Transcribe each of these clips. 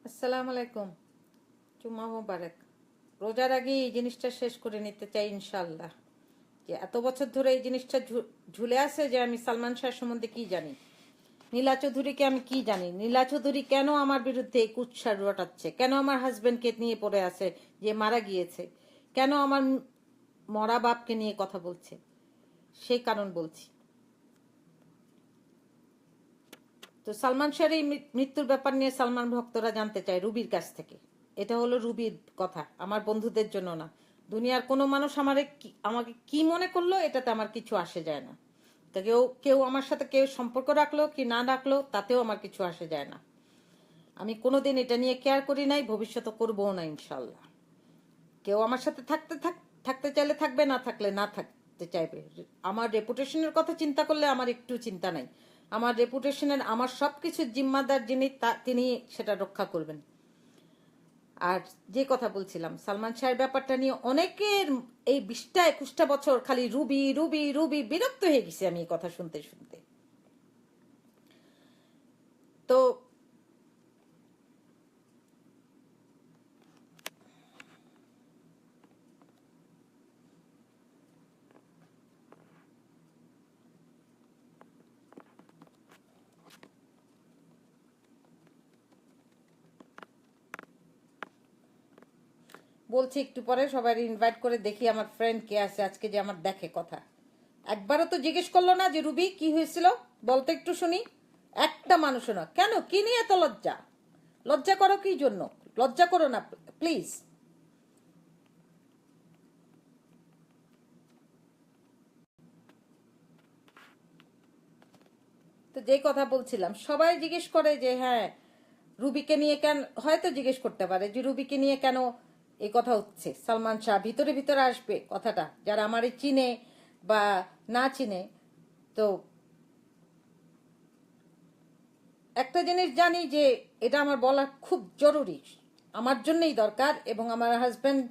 আসসালামু আলাইকুম। জুম্মা মোবারক। রোজার আগে এই জিনিসটা শেষ করে নিতে চাই ইনশাল্লাহ। যে এত বছর ধরে এই জিনিসটা ঝুলে আছে যে আমি সালমান শাহ সম্বন্ধে কি জানি, নীলা চৌধুরীকে আমি কি জানি, নীলা চৌধুরী কেন আমার বিরুদ্ধে এই কুৎসা রটাচ্ছে, কেন আমার হাজবেন্ডকে নিয়ে পড়ে আছে যে মারা গিয়েছে, কেন আমার মরা বাপকে নিয়ে কথা বলছে, সেই কারণ বলছি। তো সালমান শাহের এই মৃত্যুর ব্যাপার নিয়ে সালমান ভক্তরা জানতে চায় রুবির কাছ থেকে। এটা হলো রুবির কথা, আমার বন্ধুদের জন্য না। দুনিয়ার কোনো মানুষ আমাকে কি মনে করলো এটাতে আমার কিছু আসে যায় না। তা কেউ কেউ আমার সাথে কেউ সম্পর্ক রাখলো কি না রাখলো তাতেও আমার কিছু আসে যায় না। আমি কোনোদিন এটা নিয়ে কেয়ার করি নাই, ভবিষ্যতে করবো না ইনশাল্লাহ। কেউ আমার সাথে থাকতে চাইলে থাকবে, না থাকলে না থাকতে চাইবে। আমার রেপুটেশনের কথা চিন্তা করলে আমার একটু চিন্তা নাই। আমার রেপুটেশনের আমার সব কিছুর জিম্মাদার যিনি তিনি সেটা রক্ষা করবেন। আর যে কথা বলছিলাম সালমান শাহের ব্যাপারটা নিয়ে অনেকের এই 20টা 21টা বছর খালি রুবি রুবি রুবি, বিরক্ত হয়ে গেছি আমি এই কথা শুনতে শুনতে। তো বলছি একটু পরে সবাই ইনভাইট করে দেখি আমার ফ্রেন্ড কে আছে আজকে যে আমার দেখে কথা। একবারও তো জিজ্ঞেস করলো না যে রুবি কি হয়েছিল, বলতে একটু শুনি। একটা মানুষও না। কেন, কি নিয়ে এত লজ্জা? লজ্জা করো কি জন্য? লজ্জা করো না প্লিজ। তো যেই কথা বলছিলাম, সবাই জিজ্ঞেস করে যে হ্যাঁ রুবিকে নিয়ে কেন, হয়তো জিজ্ঞেস করতে পারে যে রুবিকে নিয়ে কেন এই কথা হচ্ছে। সালমান শাহ ভিতরে ভিতরে আসবে কথাটা, যারা আমারে চিনে বা না চিনে। তো একটা জিনিস জানি যে এটা আমার বলা খুব জরুরি, আমার জন্যই দরকার, এবং আমার হাজব্যান্ড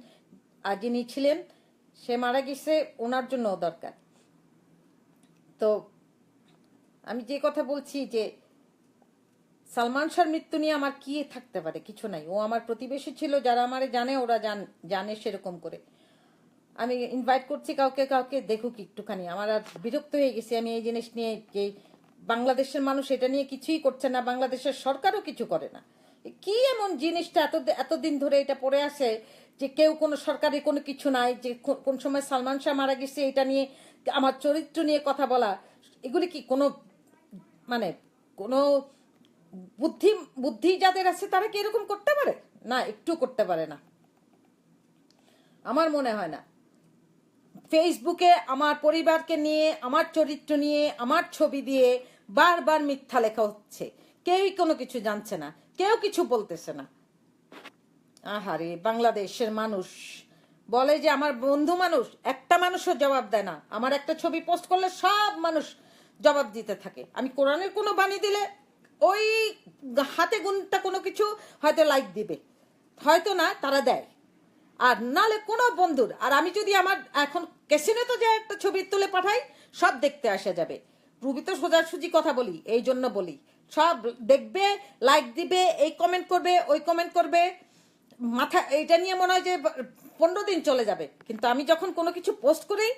যিনি ছিলেন সে মারা গেছে, ওনার জন্যও দরকার। তো আমি যে কথা বলছি যে সালমান শাহর মৃত্যু নিয়ে আমার কি থাকতে পারে, কিছু নাই। ও আমার প্রতিবেশী ছিল, যারা আমারে জানে ওরা জানে সেরকম করে। আমি ইনভাইট করছি কাউকে কাউকে, দেখুক একটুখানি। আমার আর বিরক্ত হয়ে গেছি আমি এই জিনিস নিয়ে যে বাংলাদেশের মানুষ এটা নিয়ে কিছুই করছে না, বাংলাদেশের সরকারও কিছু করে না। কি এমন জিনিসটা এতদিন ধরে এটা পড়ে আসে যে কেউ কোনো সরকারি কোনো কিছু নাই, যে কোন সময় সালমান শাহ মারা গেছে এটা নিয়ে আমার চরিত্র নিয়ে কথা বলা। এগুলি কি কোনো মানে কোনো বুদ্ধি বুদ্ধি যাদের আছে তারা কি এরকম করতে পারে? না, একটু করতে পারে না, আমার মনে হয় না। ফেসবুকে আমার পরিবারকে নিয়ে, আমার চরিত্র নিয়ে, আমার ছবি দিয়ে বারবার মিথ্যা লেখা হচ্ছে। কেউই কোনো কিছু জানছে না, কেউ কিছু বলতেছে না। আহারে, বাংলাদেশের মানুষ বলে যে আমার বন্ধু মানুষ, একটা মানুষও জবাব দেয় না। আমার একটা ছবি পোস্ট করলে সব মানুষ জবাব দিতে থাকে। আমি কোরআনের কোনো বাণী দিলে ওই হাতে গুনটা কোনো কিছু হয়তো লাইক দিবে, হয়তো না তারা দেয়। আর নালে কোনো বন্ধুর, আর আমি যদি আমার এখন ক্যাসিনো তো যে একটা ছবি তুলে পাঠাই, সব দেখতে আসা যাবে। রুবি তো সোজাসুজি কথা বলি, এই জন্য বলি। সব দেখবে, লাইক দিবে, এই কমেন্ট করবে, ওই কমেন্ট করবে। মাথা এইটা নিয়ে মনে হয় যে 15 দিন চলে যাবে। কিন্তু আমি যখন কোনো কিছু পোস্ট করি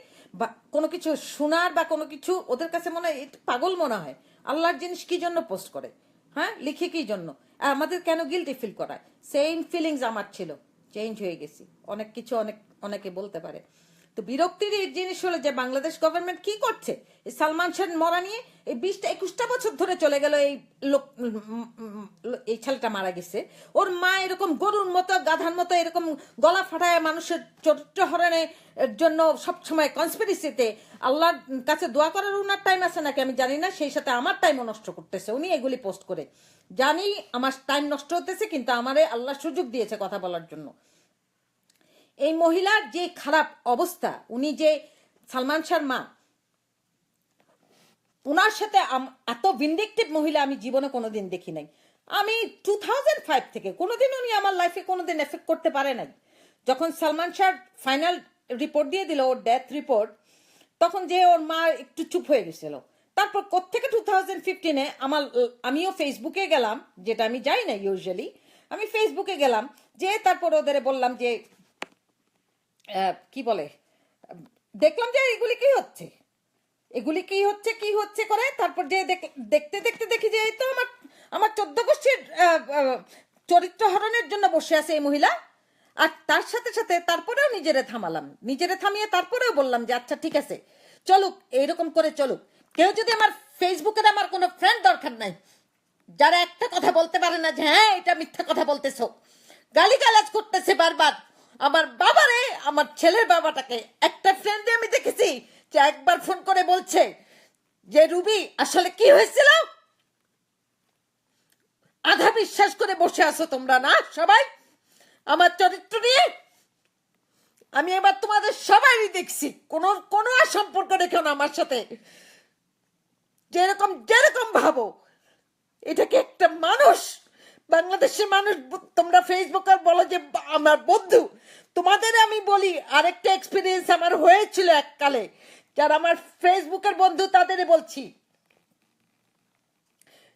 বা কোনো কিছু শোনার বা কোনো কিছু, ওদের কাছে মনে হয় এটা পাগল মনে হয়। আল্লাহর জিনিস কি জন্য পোস্ট করে? হ্যাঁ, লিখে কি জন্য? আর আমাদের কেন গিল্টি ফিল করায়? সেম ফিলিংস আমার ছিল, চেঞ্জ হয়ে গেছি। অনেক কিছু অনেকে বলতে পারে। তো বিরক্তির এই জিনিস হলো যে বাংলাদেশ গভর্নমেন্ট কি করছে এই সালমান শাহ মরা নিয়ে। এই 20টা 21টা বছর ধরে চলে গেল এই লোক, এই ছেলেটা মারা গেছে। ওর মা এরকম গরুর মতো গাধার মতো এরকম গলা ফাটায় মানুষের চরিত্র হরণের জন্য সবসময় কনস্পিরেসিতে আল্লাহর কাছে দোয়া করার উনার টাইম আছে নাকি আমি জানি না, সেই সাথে আমার টাইমও নষ্ট করতেছে উনি এগুলি পোস্ট করে। জানি আমার টাইম নষ্ট হতেছে, কিন্তু আমারে আল্লাহ সুযোগ দিয়েছে কথা বলার জন্য। এই মহিলার যে খারাপ অবস্থা, উনি যে সালমান শাহর মা, ওনার সাথে এত ভিন্ডিকটিভ মহিলা আমি জীবনে কোনোদিন দেখি নাই। আমি 2005 থেকে কোনোদিন উনি আমার লাইফে কোনোদিন এফেক্ট করতে পারে নাই। যখন সালমান শাহ ফাইনাল রিপোর্ট দিয়ে দিল, ওর ডেথ রিপোর্ট, তখন যে ওর মা একটু চুপ হয়ে গেছিল। তারপর কোত্থেকে 2015-এ আমিও ফেসবুকে গেলাম, যেটা আমি যাই না ইউজুয়ালি। আমি ফেসবুকে গেলাম, যে তারপর ওদের বললাম যে কি বলে, দেখলাম যে এগুলি কি হচ্ছে, কি হচ্ছে করে। তারপর যে দেখতে দেখতে দেখি যে এই তো আমার আমার 14 গোষ্ঠীর চরিত্র হরণের জন্য বসে আছে এই মহিলা। আর তার সাথে সাথে তারপরেও নিজেরে থামিয়ে তারপরেও বললাম যে আচ্ছা ঠিক আছে, চলুক, এইরকম করে চলুক। কেউ যদি আমার ফেসবুকের আমার কোনো ফ্রেন্ড দরকার নাই, যারা একটা কথা বলতে পারে না যে হ্যাঁ এটা মিথ্যা কথা বলতেছো, গালিগালাজ করতেছে বারবার আমার বাবারে, আমার ছেলের বাবাটাকে। একটা ফ্রেন্ডে আমি দেখেছি যে একবার ফোন করে বলছে যে রুবি আসলে কি হয়েছিল, আধা বিশ্বাস করে বসে আছো তোমরা না সবাই আমার চরিত্র নিয়ে। আমি এবার তোমাদের সবাই দেখছি, কোনো আর সম্পর্ক রেখো না আমার সাথে, যেরকম ভাবো। এটা কি একটা মানুষ? বাংলাদেশের মানুষ তোমরা ফেসবুকে বলো যে আমার বন্ধু, তোমাদের আমি বলি আরেকটা এক্সপিরিয়েন্স আমার হয়েছিল এককালে, যারা আমার ফেসবুকের বন্ধু তাদের বলছি।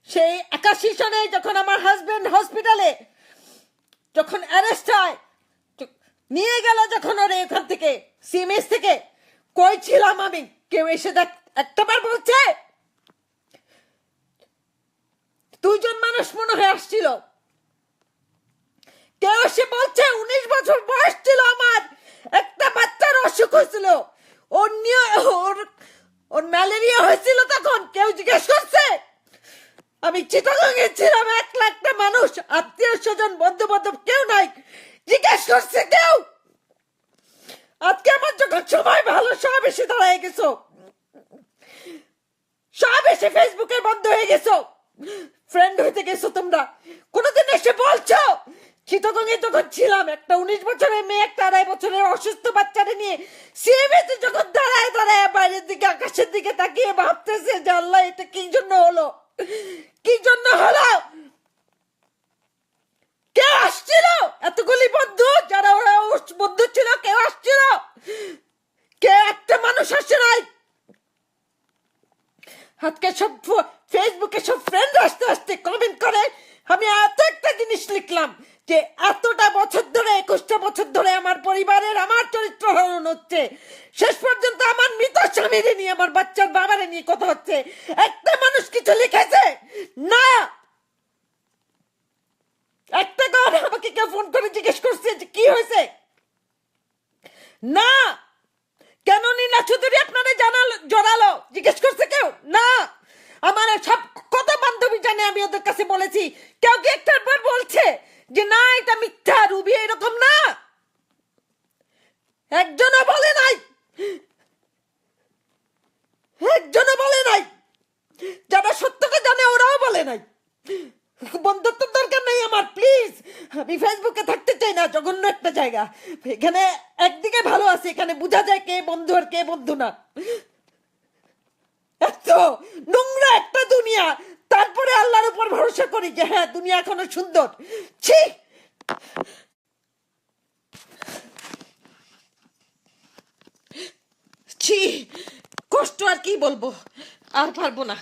সেই 81 সনে যখন আমার হাজবেন্ড হসপিটালে যখন অ্যারেস্ট হয়, নিয়ে গেল যখন ওরে এখান থেকে সিএমএস থেকে, কই ছিলাম আমি? কেউ এসে দেখ একটাবার বলছে? 2 জন মানুষ মনে হয় আসছিল, কেউ এসে বলছে 19 বছর বয়স ছিল আমার, একটা বাচ্চার অসুখ হয়েছিল, ওর ম্যালেরিয়া হয়েছিল, তখন কেউ জিজ্ঞেস করছে? আমি চিটাগাঙে ছিলাম, 1 লাখটা মানুষ, আত্মীয় স্বজন বন্ধু বান্ধব কেউ নাই, জিজ্ঞেস করছে কেউ? আজকে আমার যখন সময় ভালো, সব এসে দাঁড়ায় গেছো, সব এসে ফেসবুকে বন্ধ হয়ে গেছো, ফ্রেন্ড হইতে গেছো তোমরা। কোনদিন এসে বলছো চিটাগাঙে যখন ছিলাম একটা 19 বছরের মেয়ে একটা 2.5 বছরের অসুস্থ বাচ্চারে নিয়ে সিএমএতে যখন দাঁড়ায় দাঁড়ায় বাইরের দিকে আকাশের দিকে তাকিয়ে ভাবতেছে যে আল্লাহ এটা কি জন্য হলো, কি জন্য হলো? কে আসছিল? এতগুলি বন্ধু, যারা ওরা বন্ধু ছিল, কেউ আসছিল? কে একটা মানুষ আসছে নাই? আজকে সব ফেসবুকে সব ফ্রেন্ড আসতে আসতে কমেন্ট করে। আমি এত একটা জিনিস লিখলাম যে এতটা বছর ধরে, 21টা বছর ধরে আমার পরিবারের আমার চরিত্র হরণ হচ্ছে, শেষ পর্যন্ত আমার মৃত স্বামীরে নিয়ে, আমার বাচ্চার বাবারে নিয়ে কথা হচ্ছে। একটা মানুষ কিছু লিখেছে না? একটা কথা আমাকে কেউ ফোন করে জিজ্ঞেস করছে যে কি হয়েছে? না। কেন নীলা চৌধুরী আপনারা জড়ালো জিজ্ঞেস করছে কেউ? না। আমার সব কত বান্ধবী জানে, আমি ওদের কাছে বলেছি, কেউ কি একটার পর বলছে যে না এটা মিথ্যা, রুবি এরকম না? একজনও বলে নাই, একজনও বলে নাই। যারা সত্যটা জানে ওরাও বলে নাই। বন্ধুত্ব দরকার নেই আমার, প্লিজ। আমি ফেসবুকে থাকতে চাই না, জঘন্য একটা জায়গা। এখানে একদিকে ভালো আছে, এখানে বোঝা যায় কে বন্ধু আর কে বন্ধু না। এত নোংরা একটা দুনিয়া, তারপরে আল্লাহর উপর ভরসা করি যে হ্যাঁ দুনিয়া এখনো সুন্দর। ছি ছি, কষ্ট আর কি বলবো, আর পারবো না।